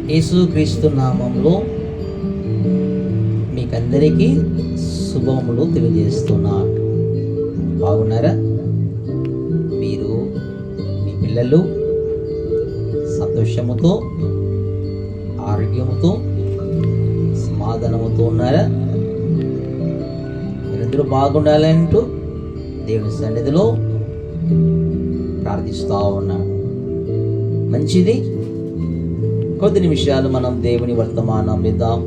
యేసుక్రీస్తు నామంలో మీకందరికీ శుభములు తెలియజేస్తున్నాను. బాగున్నారా? మీరు మీ పిల్లలు సంతోషముతో, ఆరోగ్యముతో, సమాధానముతో ఉన్నారా? మీరందరూ బాగుండాలంటూ దేవుని సన్నిధిలో ప్రార్థిస్తూ ఉన్నాను. మంచిది. కొద్ది నిమిషాలు మనం దేవుని వర్తమానం విద్దాం.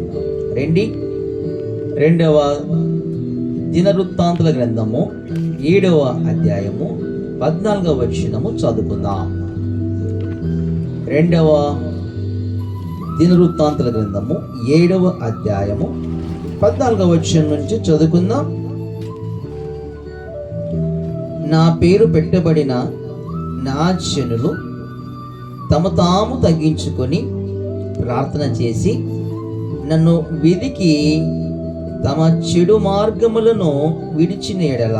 రెండవ దినవృత్తాంతుల గ్రంథము 7వ అధ్యాయము 14వ వచనము చదువుకుందాం. 2వ దినవృత్తాంతుల గ్రంథము 7వ అధ్యాయము 14వ వచనం నుంచి చదువుకుందాం. నా పేరు పెట్టబడిన నా జనులు తమ తాము తగ్గించుకొని ప్రార్థన చేసి నన్ను వెదికి తమ చెడు మార్గములను విడిచిన యెడల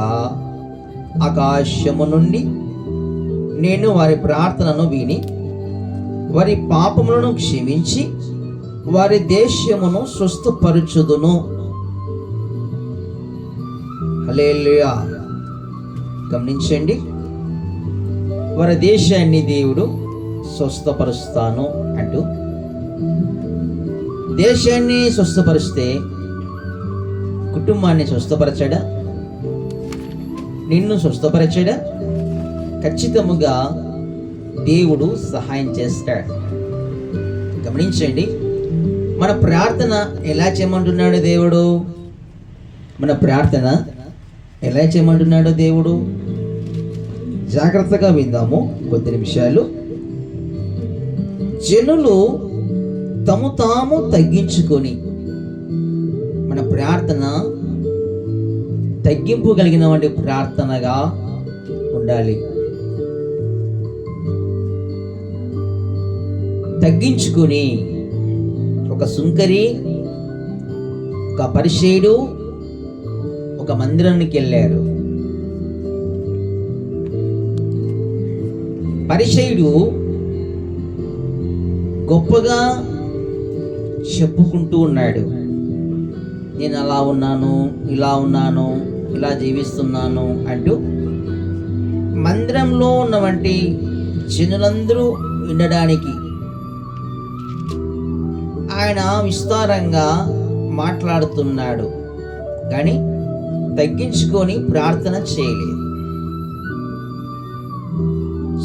ఆకాశము నుండి నేను వారి ప్రార్థనను విని వారి పాపములను క్షమించి వారి దేశమును స్వస్థపరచుదును. హల్లెలూయా. గమనించండి, వారి దేశాన్ని దేవుడు స్వస్థపరుస్తాను అంటూ, దేశాన్ని స్వస్థపరిస్తే కుటుంబాన్ని స్వస్థపరచడా? నిన్ను స్వస్థపరచడా? ఖచ్చితముగా దేవుడు సహాయం చేస్తాడు. గమనించండి, మన ప్రార్థన ఎలా చేయమంటున్నాడు దేవుడు? మన ప్రార్థన ఎలా చేయమంటున్నాడు దేవుడు? జాగ్రత్తగా విందాము కొద్ది నిమిషాలు. జనులు తము తాము తగ్గించుకొని, మన ప్రార్థన తగ్గింపు కలిగిన వంటి ప్రార్థనగా ఉండాలి. తగ్గించుకొని, ఒక సుంకరి, ఒక పరిసయ్యుడు ఒక మందిరానికి వెళ్ళారు. పరిసయ్యుడు గొప్పగా చెప్పుకుంటూ ఉన్నాడు. నేను అలా ఉన్నాను, ఇలా ఉన్నాను, ఇలా జీవిస్తున్నాను అంటూ మందిరంలో ఉన్నవంటి జనులందరూ వినడానికి ఆయన విస్తారంగా మాట్లాడుతున్నాడు, కానీ తగ్గించుకొని ప్రార్థన చేయలేదు.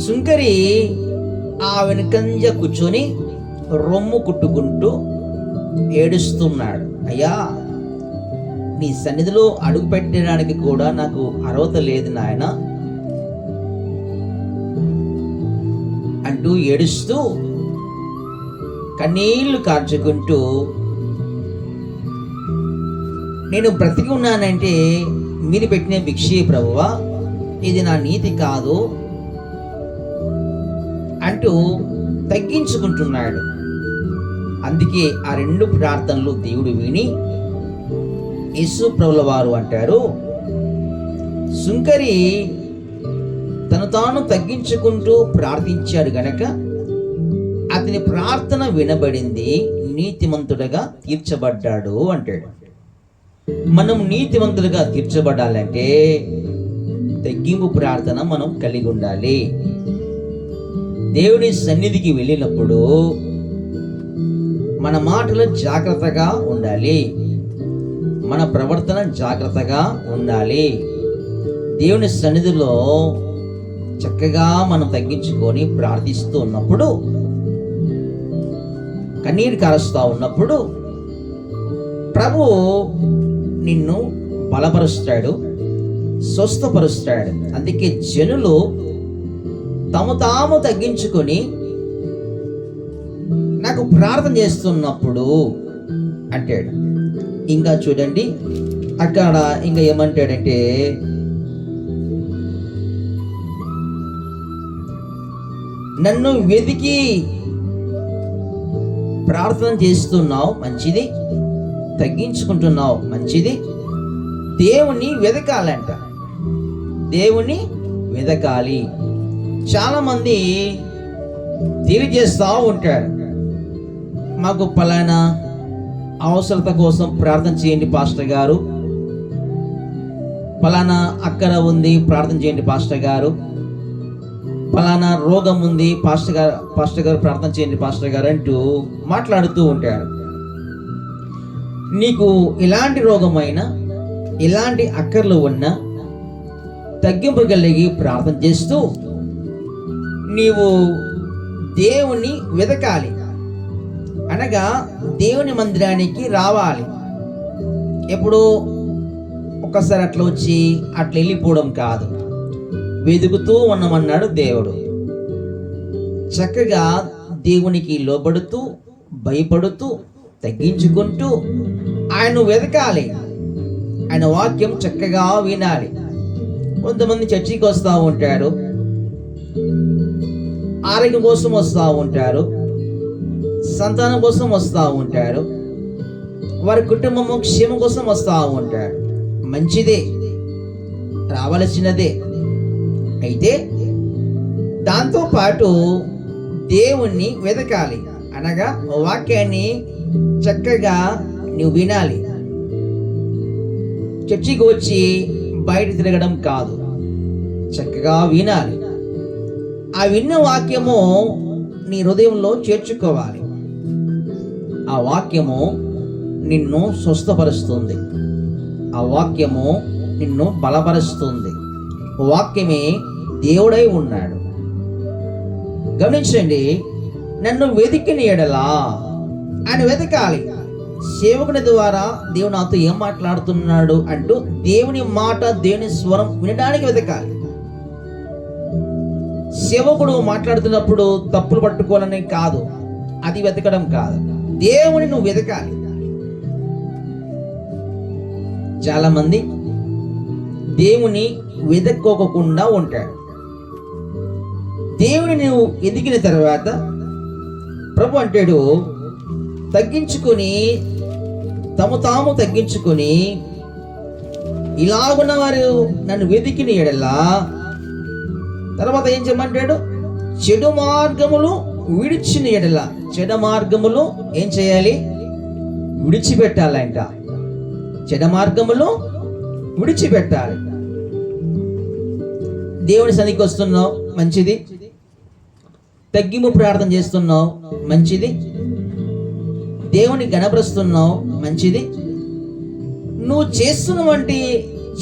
సుంకరి ఆ వెనుకంజ కూర్చొని రొమ్ము కుట్టుకుంటూ ఏడుస్తున్నాడు. అయ్యా, నీ సన్నిధిలో అడుగు పెట్టడానికి కూడా నాకు అర్హత లేదు నాయన అంటూ ఏడుస్తూ కన్నీళ్లు కార్చుకుంటూ, నేను బ్రతికి ఉన్నానంటే మీరు పెట్టిన భిక్షే ప్రభువా, ఇది నా నీతి కాదు అంటూ తగ్గించుకుంటున్నాడు. అందుకే ఆ 2 ప్రార్థనలు దేవుడు విని యేసు ప్రభుల వారు అంటారు, సుంకరి తను తాను తగ్గించుకుంటూ ప్రార్థించాడు గనక అతని ప్రార్థన వినబడింది, నీతిమంతుడుగా తీర్చబడ్డాడు అంటాడు. మనం నీతిమంతులుగా తీర్చబడాలంటే తగ్గింపు ప్రార్థన మనం కలిగి ఉండాలి. దేవుని సన్నిధికి వెళ్ళినప్పుడు మన మాటలు జాగ్రత్తగా ఉండాలి, మన ప్రవర్తన జాగ్రత్తగా ఉండాలి. దేవుని సన్నిధిలో చక్కగా మనం తగ్గించుకొని ప్రార్థిస్తూ ఉన్నప్పుడు, కన్నీరు కారుస్తూ ఉన్నప్పుడు ప్రభు నిన్ను బలపరుస్తాడు, స్వస్థపరుస్తాడు. అందుకే జనులు తమ తాము తగ్గించుకొని నాకు ప్రార్థన చేస్తున్నప్పుడు అంటాడు. ఇంకా చూడండి, అక్కడ ఇంకా ఏమంటాడంటే, నన్ను వెతికి ప్రార్థన చేస్తున్నావు, మంచిది. తగ్గించుకుంటున్నావు, మంచిది. దేవుని వెతకాలంట, దేవుని వెతకాలి. చాలామంది తెలియజేస్తూ ఉంటారు. మాకు పలానా అవసరత కోసం ప్రార్థన చేయండి పాస్టర్ గారు, పలానా అక్కర ఉంది ప్రార్థన చేయండి పాస్టర్ గారు, పలానా రోగం ఉంది పాస్టర్ గారు ప్రార్థన చేయండి పాస్టర్ గారు అంటూ మాట్లాడుతూ ఉంటారు. నీకు ఎలాంటి రోగమైనా ఎలాంటి అక్కర్లు ఉన్నా తగ్గింపు కలిగి ప్రార్థన చేస్తూ నీవు దేవుని వెతకాలి, అనగా దేవుని మందిరానికి రావాలి. ఎప్పుడు ఒక్కసారి అట్లా వచ్చి అట్లా వెళ్ళిపోవడం కాదు, వెతుకుతూ ఉన్నామన్నాడు దేవుడు. చక్కగా దేవునికి లోబడుతూ భయపడుతూ తగ్గించుకుంటూ ఆయన వెతకాలి, ఆయన వాక్యం చక్కగా వినాలి. కొంతమంది చర్చికి వస్తూ ఉంటారు, ఆరోగ్యం కోసం వస్తూ ఉంటారు, సంతానం కోసం వస్తూ ఉంటారు, వారి కుటుంబము క్షేమం కోసం వస్తూ ఉంటారు. మంచిదే, రావలసినదే. అయితే దాంతోపాటు దేవుణ్ణి వెతకాలి, అనగా వాక్యాన్ని చక్కగా నువ్వు వినాలి. చర్చికి వచ్చి బయట తిరగడం కాదు, చక్కగా వినాలి. ఆ విన్న వాక్యము నీ హృదయంలో చేర్చుకోవాలి. ఆ వాక్యము నిన్ను స్వస్థపరుస్తుంది, ఆ వాక్యము నిన్ను బలపరుస్తుంది. వాక్యమే దేవుడై ఉన్నాడు. గమనించండి, నన్ను వెతికిన ఎడలా, ఆయన వెతకాలి. సేవకుని ద్వారా దేవుడు నాతో ఏం మాట్లాడుతున్నాడు అంటూ దేవుని మాట, దేవుని స్వరం వినడానికి వెతకాలి. సేవకుడు మాట్లాడుతున్నప్పుడు తప్పులు పట్టుకోవాలని కాదు, అది వెతకడం కాదు, దేవుని నువ్వు వెతకాలి. చాలా మంది దేవుని వెతక్కోకుండా ఉంటాడు. దేవుని నువ్వు ఎదిగిన తర్వాత ప్రభు అంటాడు, తగ్గించుకొని తాము తగ్గించుకొని ఇలాగున్న వారు నన్ను వెతికిన ఎడలా, తర్వాత ఏం చేయమంటాడు, చెడు మార్గములు విడిచిన ఎడల, చెడు మార్గములు ఏం చేయాలి, విడిచిపెట్టాలంట. చెడు మార్గములు విడిచిపెట్టాలి. దేవుని సన్నిధికి వస్తున్నావు, మంచిది. తగ్గింపు ప్రార్థన చేస్తున్నావు, మంచిది. దేవుని గణపరుస్తున్నావు, మంచిది. నువ్వు చేస్తున్నవంటి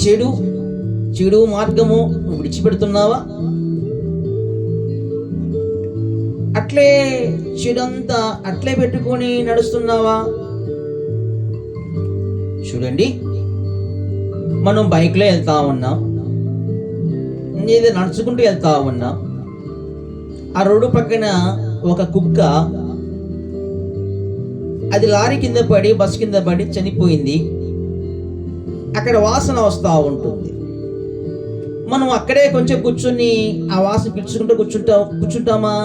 చెడు మార్గము విడిచిపెడుతున్నావా? అట్లే చెడంతా అట్లే పెట్టుకొని నడుస్తున్నావా? చూడండి, మనం బైక్లో వెళ్తా ఉన్నాం, ఏదో నడుచుకుంటూ వెళ్తా ఉన్నాం. ఆ రోడ్డు పక్కన ఒక కుక్క, అది లారీ కింద పడి బస్సు కింద పడి చనిపోయింది. అక్కడ వాసన వస్తూ ఉంటుంది. మనం అక్కడే కొంచెం కూర్చొని ఆ వాసన పిలుచుకుంటూ కూర్చుంటామా?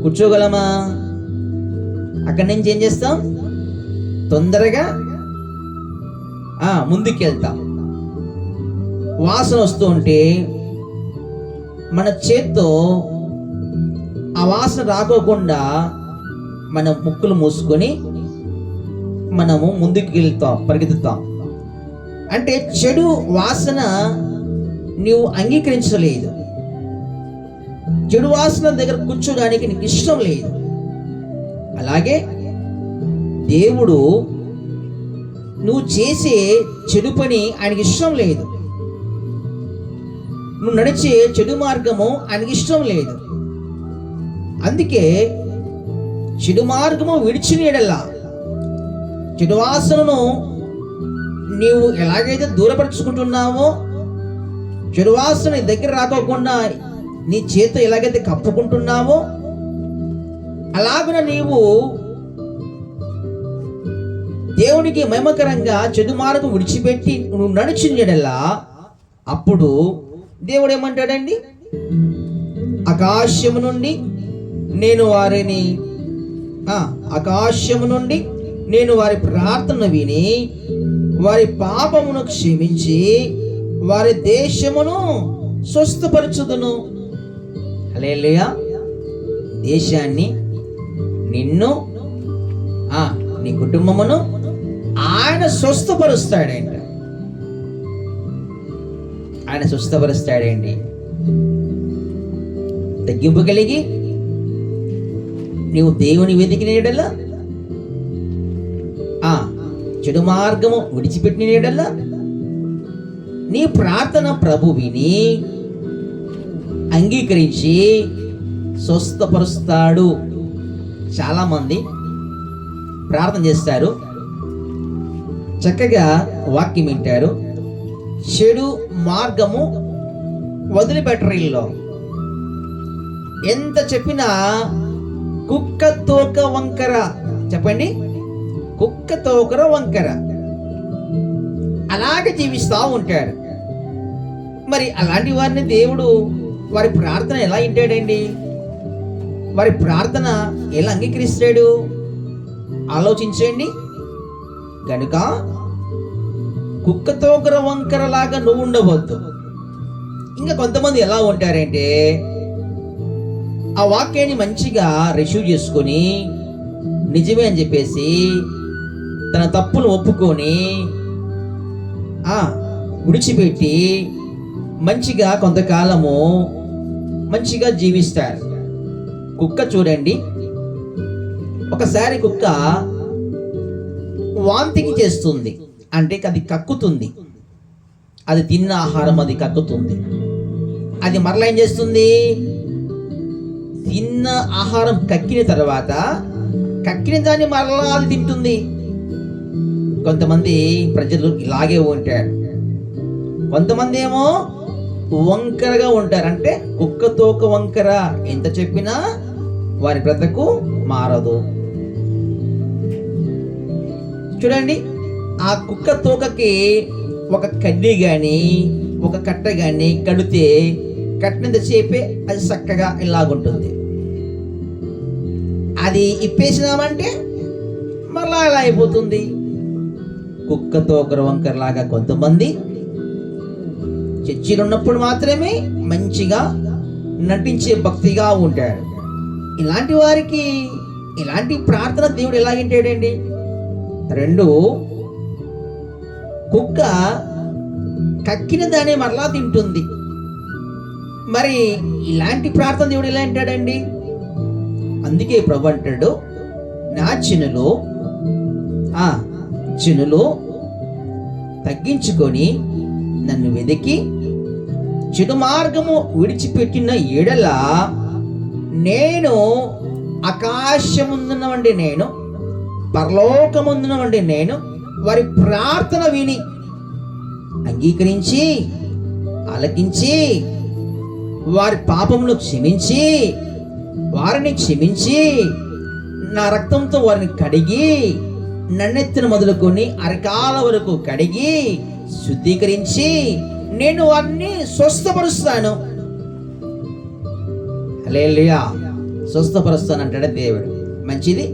కూర్చోగలమా? అక్కడి నుంచి ఏం చేస్తాం, తొందరగా ముందుకెళ్తాం. వాసన వస్తూ ఉంటే మన చేత్తో ఆ వాసన రాకోకుండా మన ముక్కులు మూసుకొని మనము ముందుకు వెళ్తాం, పరిగెత్తుతాం. అంటే చెడు వాసన నీవు అంగీకరించలేదు, చెడు వాసన దగ్గర కూర్చోడానికి నీకు ఇష్టం లేదు. అలాగే దేవుడు నువ్వు చేసే చెడు పని ఆయనకి ఇష్టం లేదు, నువ్వు నడిచే చెడు మార్గము ఆయనకి ఇష్టం లేదు. అందుకే చెడు మార్గము విడిచిన ఎడలా, చెడు వాసనను నీవు ఎలాగైతే దూరపరుచుకుంటున్నావో, చెడు వాసన దగ్గర రాకోకుండా నీ చేత ఎలాగైతే కప్పుకుంటున్నావో, అలాగున నీవు దేవునికి మహిమకరంగా చెడు మార్గం విడిచిపెట్టి నువ్వు నడిచిన ఎడలా, అప్పుడు దేవుడు ఏమంటాడండి, ఆకాశము నుండి నేను వారి ప్రార్థన విని వారి పాపమును క్షమించి వారి దేశమును స్వస్థపరచుదును. హల్లెలూయా. దేశాన్ని, నిన్ను, నీ కుటుంబమును ఆయన స్వస్థపరుస్తాడంట. ఆయన స్వస్థపరుస్తాడండి. తగ్గింపు కలిగి నీవు దేవుని వెతికిన యెడల, చెడు మార్గము విడిచిపెట్టిన యెడల నీ ప్రార్థన ప్రభు విని అంగీకరించి స్వస్థపరుస్తాడు. చాలామంది ప్రార్థన చేస్తారు, చక్కగా వాక్యం వింటారు, చెడు మార్గము వదిలిపెట్టరిల్లో. ఎంత చెప్పినా కుక్క తోక వంకర. చెప్పండి, కుక్క తోకర వంకర. అలాగే జీవిస్తూ ఉంటాడు. మరి అలాంటి వారిని దేవుడు వారి ప్రార్థన ఎలా వింటాడండి? వారి ప్రార్థన ఎలా అంగీకరిస్తాడు? ఆలోచించండి. కనుక కుక్క తోకర వంకరలాగా నువ్వు ఉండవద్దు. ఇంకా కొంతమంది ఎలా ఉంటారంటే ఆ వాక్యాన్ని మంచిగా రిసీవ్ చేసుకొని నిజమే అని చెప్పేసి తన తప్పులు ఒప్పుకొని విడిచిపెట్టి మంచిగా కొంతకాలము మంచిగా జీవిస్తారు. కుక్క చూడండి, ఒకసారి కుక్క వాంతికి చేస్తుంది, అంటే అది కక్కుతుంది. అది తిన్న ఆహారం అది కక్కుతుంది. అది మరలా ఏం చేస్తుంది? తిన్న ఆహారం కక్కిన తర్వాత కక్కిన దాన్ని మరలా అది తింటుంది. కొంతమంది ప్రజలు ఇలాగే ఉంటారు. కొంతమంది ఏమో వంకరగా ఉంటారు, అంటే కుక్క తోక వంకర. ఎంత చెప్పినా వారి బ్రతుకు మారదు. చూడండి, ఆ కుక్క తోకకి ఒక కడ్డీ కానీ ఒక కట్ట కానీ కడితే కట్టినంత చేపే అది చక్కగా ఇలాగుంటుంది. అది ఇప్పేసినామంటే మరలా ఇలా అయిపోతుంది. కుక్క తోకర వంకర లాగా కొంతమంది చర్చిలో ఉన్నప్పుడు మాత్రమే మంచిగా నటించే భక్తిగా ఉంటాడు. ఇలాంటి వారికి ఇలాంటి ప్రార్థన దేవుడు ఎలా వింటాడండి? రెండు, కుక్క కక్కిన దాన్ని మరలా తింటుంది. మరి ఇలాంటి ప్రార్థన దేవుడు ఎలా వింటాడండి? అందుకే ప్రభు అంటాడు, నా జనులు తగ్గించుకొని నన్ను వెదికి చెడు మార్గము విడిచిపెట్టిన ఎడల నేను ఆకాశముందున్నవండి, నేను పరలోకముందున్నవండి, నేను వారి ప్రార్థన విని అంగీకరించి ఆలకించి వారి పాపమును క్షమించి వారిని క్షమించి నా రక్తంతో వారిని కడిగి నన్నెత్తిన మొదలుకొని అరకాల వరకు కడిగి శుద్ధీకరించి నేను వారిని స్వస్థపరుస్తాను. హల్లెలూయా. స్వస్థపరుస్తానంటాడు దేవుడు. మంచిది.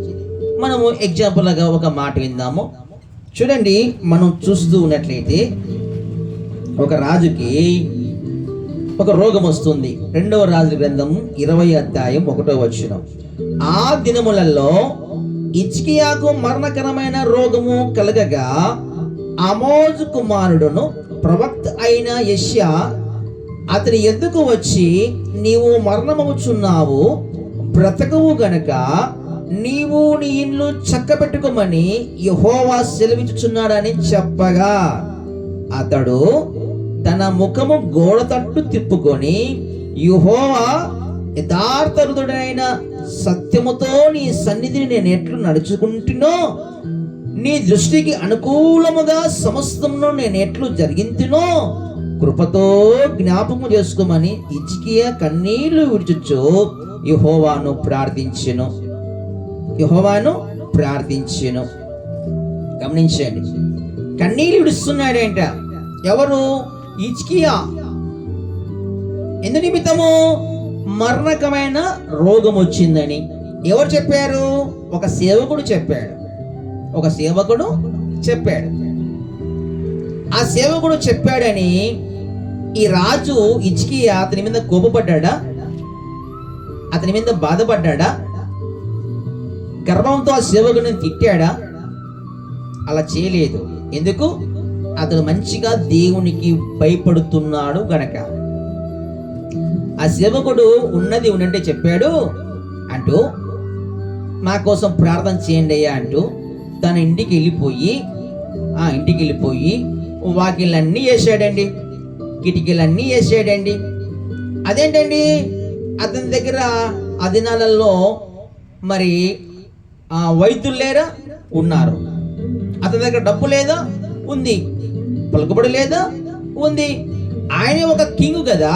మనము ఎగ్జాంపుల్గా ఒక మాట విందాము. చూడండి, మనం చూస్తూ ఉన్నట్లయితే ఒక రాజుకి ఒక రోగం వస్తుంది. 2వ రాజుల గ్రంథం 20వ అధ్యాయం 1వ వచనం. ఆ దినములలో హిజ్కియాకు మరణకరమైన రోగము కలగగా ఆమోజు కుమారుడును ప్రవక్త అయిన యెషయా అతని ఎద్దుకు వచ్చి, నీవు మరణమవుచున్నావు, బ్రతకవు గనక నీవు నీ ఇల్లు చక్కబెట్టుకోమని యెహోవా సెలవిచ్చుచున్నాడని చెప్పగా అతడు తన ముఖము గోడ తట్టు తిప్పుకొని, యెహోవా యథార్థ హృదయుడైన సత్యముతో నీ సన్నిధిని నేను ఎట్లు నడుచుకుంటునో, నీ దృష్టికి అనుకూలముగా సమస్తమును నేను ఎట్లు జరిగింతునో కృపతో జ్ఞాపకం చేసుకోమని హిజ్కియా కన్నీళ్లు విడుచుచు యెహోవాను ప్రార్థించెను. గమనించండి, కన్నీళ్లు విడుస్తున్నాడేంట. ఎవరు? హిజ్కియా. ఎందు నిమిత్తము? మరణకమైన రోగం వచ్చిందని. ఎవరు చెప్పారు? ఒక సేవకుడు చెప్పాడు. ఆ సేవకుడు చెప్పాడని ఈ రాజు హిజ్కియా అతని మీద కోపపడ్డా? అతని మీద బాధపడ్డా? గర్వంతో ఆ సేవకుడిని తిట్టాడా? అలా చేయలేదు. ఎందుకు? అతను మంచిగా దేవునికి భయపడుతున్నాడు గనక. ఆ సేవకుడు ఉన్నది ఉన్నట్టే చెప్పాడు అంటూ, నా కోసం ప్రార్థన చేయండి అయ్యా అంటూ తన ఇంటికి వెళ్ళిపోయి వాకిళ్ళన్నీ వేసాడండి, కిటికీలన్నీ వేసాడండి. అదేంటండి, అతని దగ్గర ఆ దినాలలో మరి వైద్యులు లేరా? ఉన్నారు. అతని దగ్గర డబ్బు లేదా? ఉంది. పలుకుబడి లేదా? ఉంది. ఆయనే ఒక కింగ్ కదా,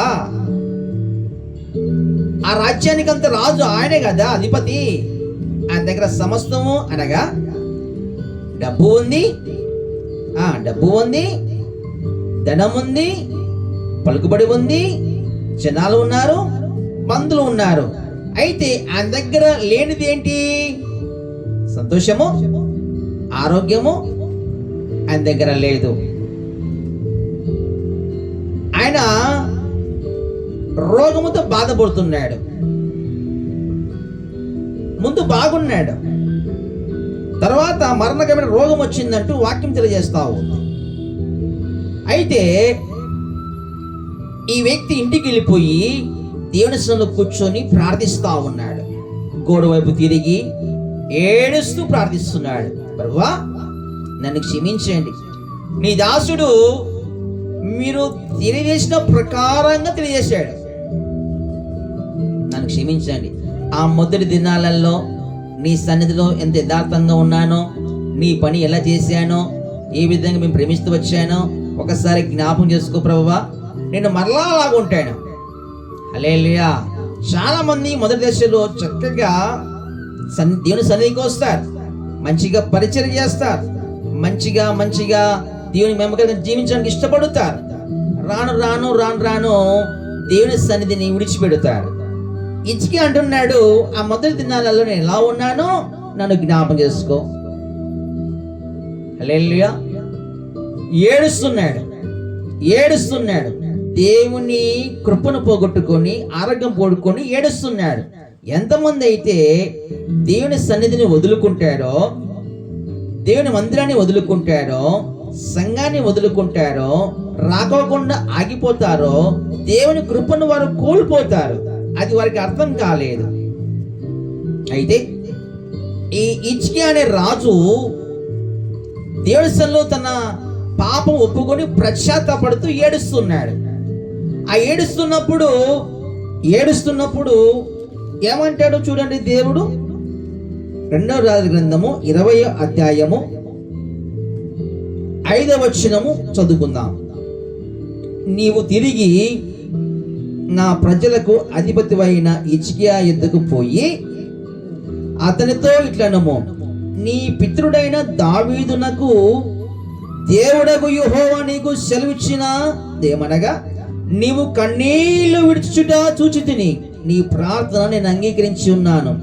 ఆ రాజ్యానికి అంత రాజు ఆయనే కదా, అధిపతి. ఆయన దగ్గర సమస్తము అనగా డబ్బు ఉంది, ధనం ఉంది, పలుకుబడి ఉంది, జనాలు ఉన్నారు, బంధువులు ఉన్నారు. అయితే ఆయన దగ్గర లేనిది ఏంటి? సంతోషము, ఆరోగ్యము ఆయన దగ్గర లేదు. ఆయన రోగముతో బాధపడుతున్నాడు. ముందు బాగున్నాడు, తర్వాత మరణకరమైన రోగం వచ్చిందంటూ వాక్యం తెలియజేస్తావు. అయితే ఈ వ్యక్తి ఇంటికి వెళ్ళిపోయి దేవుని సన్నిధిలో కూర్చొని ప్రార్థిస్తా ఉన్నాడు. గోడ వైపు తిరిగి ఏడుస్తూ ప్రార్థిస్తున్నాడు. ప్రభువా, నన్ను క్షమించండి, నీ దాసుడు మీరు తెలియజేసిన ప్రకారంగా తెలియజేశాడు, నన్ను క్షమించండి. ఆ మొదటి దినాలలో నీ సన్నిధిలో ఎంత యథార్థంగా ఉన్నానో, నీ పని ఎలా చేశానో, ఏ విధంగా మేము ప్రేమిస్తూ వచ్చానో ఒకసారి జ్ఞాపకం చేసుకో ప్రభువా, నేను మరలా అలాగుంటాను. హల్లెలూయా. చాలా మంది మొదటి దశలో చక్కగా దేవుని సన్నిధికి వస్తారు, మంచిగా పరిచయం చేస్తారు, మంచిగా దేవుని మెమ్మకంగా జీవించడానికి ఇష్టపడతారు. రాను దేవుని సన్నిధిని విడిచిపెడతారు. ఇచ్చికి అంటున్నాడు, ఆ మొదటి దినాలలో నేను ఎలా ఉన్నానో నన్ను జ్ఞాపకం చేసుకో. హల్లెలూయా. ఏడుస్తున్నాడు. దేవుని కృపను పోగొట్టుకొని, ఆరోగ్యం పోగొట్టుకొని ఏడుస్తున్నాడు. ఎంతమంది అయితే దేవుని సన్నిధిని వదులుకుంటారో, దేవుని మందిరాన్ని వదులుకుంటారో, సంఘాన్ని వదులుకుంటారో, రాకోకుండా ఆగిపోతారో, దేవుని కృపను వారు కోల్పోతారు. అది వారికి అర్థం కాలేదు. అయితే ఈ హిజ్కియా అనే రాజు దేవుని సన్నిధిలో తన పాపం ఒప్పుకొని పశ్చాత్తాపడుతూ ఏడుస్తున్నాడు. ఆ ఏడుస్తున్నప్పుడు ఏమంటాడు చూడండి దేవుడు. 2వ రాజుల గ్రంథము 20వ అధ్యాయము 5వ వచనము చదువుకుందాం. నీవు తిరిగి నా ప్రజలకు అధిపతివైన హిజ్కియా యొద్దకు పోయి అతనితో ఇట్లనము, నీ పితరుడైన దావీదునకు దేవుడగు యెహోవా నీకు సెలవిచ్చినదేమనగా, నీవు కన్నీళ్లు విడిచుట చూచితిని, నీ ప్రార్థన నేను అంగీకరించి ఉన్నాను,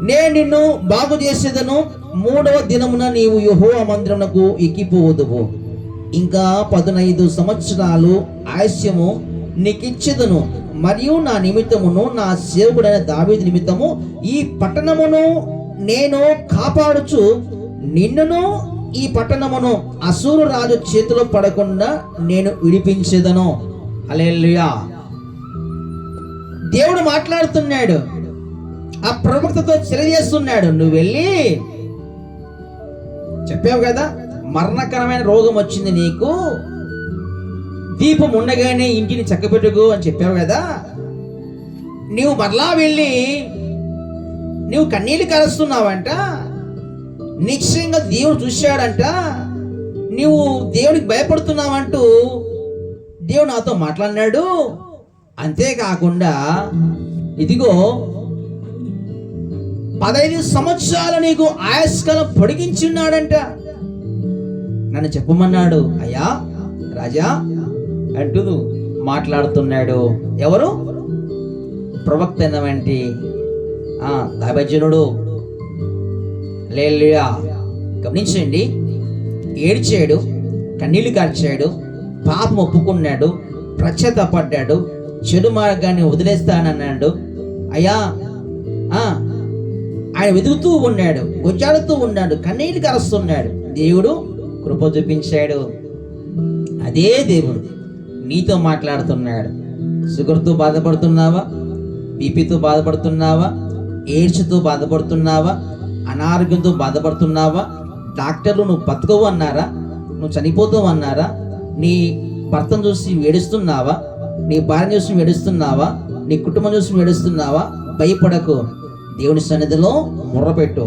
నేను నిన్ను బాగు చేసేదను. 3వ దినమున నీవు యెహోవా మందిరమునకు ఎక్కిపోవదువు. ఇంకా 15 సంవత్సరాలు ఆయుష్యము నీకిచ్చేదను. మరియు నా నిమిత్తమును, నా సేవకుడైన దావీదు నిమిత్తము ఈ పట్టణమును నేను కాపాడుచు నిన్నును ఈ పట్టణమును అసూరు రాజు చేతిలో పడకుండా నేను విడిపించేదను. హల్లెలూయా. దేవుడు మాట్లాడుతున్నాడు, ఆ ప్రవక్తతో తెలియజేస్తున్నాడు, నువ్వు వెళ్ళి చెప్పావు కదా, మరణకరమైన రోగం వచ్చింది నీకు, దీపం ఉండగానే ఇంటిని చక్కబెట్టుకో అని చెప్పావు కదా, నీవు మరలా వెళ్ళి నీవు కన్నీళ్ళు కలుస్తున్నావంట, నిశ్చయంగా దేవుడు చూశాడంట, నీవు దేవునికి భయపడుతున్నావంటూ దేవుడు నాతో మాట్లాడినాడు. అంతేకాకుండా ఇదిగో 15 సంవత్సరాలు నీకు ఆయుష్కాలం పొడిగించున్నాడంట. నన్ను చెప్పమన్నాడు అయ్యా రాజా అంటూ మాట్లాడుతున్నాడు. ఎవరు? ప్రవక్త అయినటువంటి దైవజనుడు. హల్లెలూయా. గమనించండి, ఏడ్చాడు, కన్నీళ్లు కార్చాడు, పాపం ఒప్పుకున్నాడు, పశ్చాత్తాపడ్డాడు, చెడు మార్గాన్ని వదిలేస్తానన్నాడు, అయ్యా ఆయన వెతుకుతూ ఉన్నాడు, గొచ్చాడుతూ ఉన్నాడు, కన్నీళ్ళు కరుస్తున్నాడు. దేవుడు కృప చూపించాడు. అదే దేవుడు నీతో మాట్లాడుతున్నాడు. షుగర్తో బాధపడుతున్నావా? బీపీతో బాధపడుతున్నావా? ఎయిడ్స్తో బాధపడుతున్నావా? అనారోగ్యంతో బాధపడుతున్నావా? డాక్టర్లు నువ్వు బతకవు అన్నారా? నువ్వు చనిపోతావు అన్నారా? నీ భర్తను చూసి ఏడుస్తున్నావా? నీ భార్యను చూసి ఏడుస్తున్నావా? నీ కుటుంబం చూసి ఏడుస్తున్నావా? భయపడకు. దేవుని సన్నిధిలో మొర్రపెట్టు.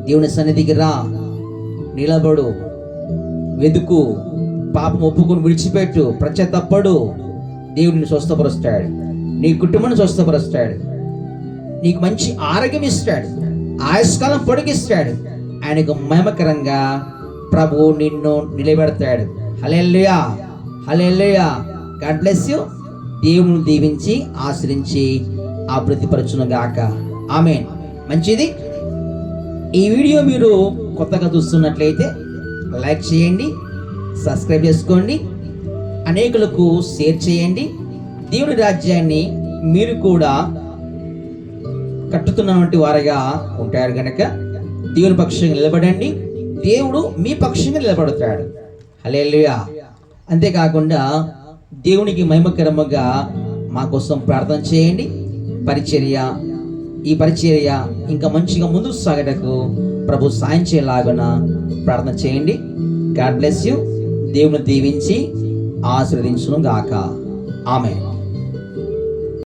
దేవుని సన్నిధికి రా, నిలబడు, వెతుకు, పాపం ఒప్పుకొని విడిచిపెట్టు, ప్రత్యతప్పడు. దేవుడిని స్వస్థపరుస్తాడు, నీ కుటుంబాన్ని స్వస్థపరుస్తాడు, నీకు మంచి ఆరోగ్యం ఇస్తాడు, ఆయుష్కాలం పొడిగిస్తాడు. ఆయనకు మహిమకరంగా ప్రభు నిన్ను నిలబెడతాడు. Hallelujah, hallelujah. God bless you. దేవుని దీవించి ఆశ్రయించి అభివృద్ధిపరచును గాక. ఆమేన్. మంచిది. ఈ వీడియో మీరు కొత్తగా చూస్తున్నట్లయితే లైక్ చేయండి, సబ్స్క్రైబ్ చేసుకోండి, అనేకులకు షేర్ చేయండి. దేవుని రాజ్యాన్ని మీరు కూడా కట్టుతున్నటువంటి వారిగా ఉంటారు కనుక దేవుని పక్షంగా నిలబడండి. దేవుడు మీ పక్షంగా నిలబడతాడు. హల్లెలూయా. అంతేకాకుండా దేవునికి మహిమకరముగా మా కోసం ప్రార్థన చేయండి. ఈ పరిచర్య ఇంకా మంచిగా ముందుకు సాగటకు ప్రభు సాయం చేయలాగున ప్రార్థన చేయండి. God bless you. దేవుని దీవించి ఆశీర్వదించును గాక. ఆమేన్.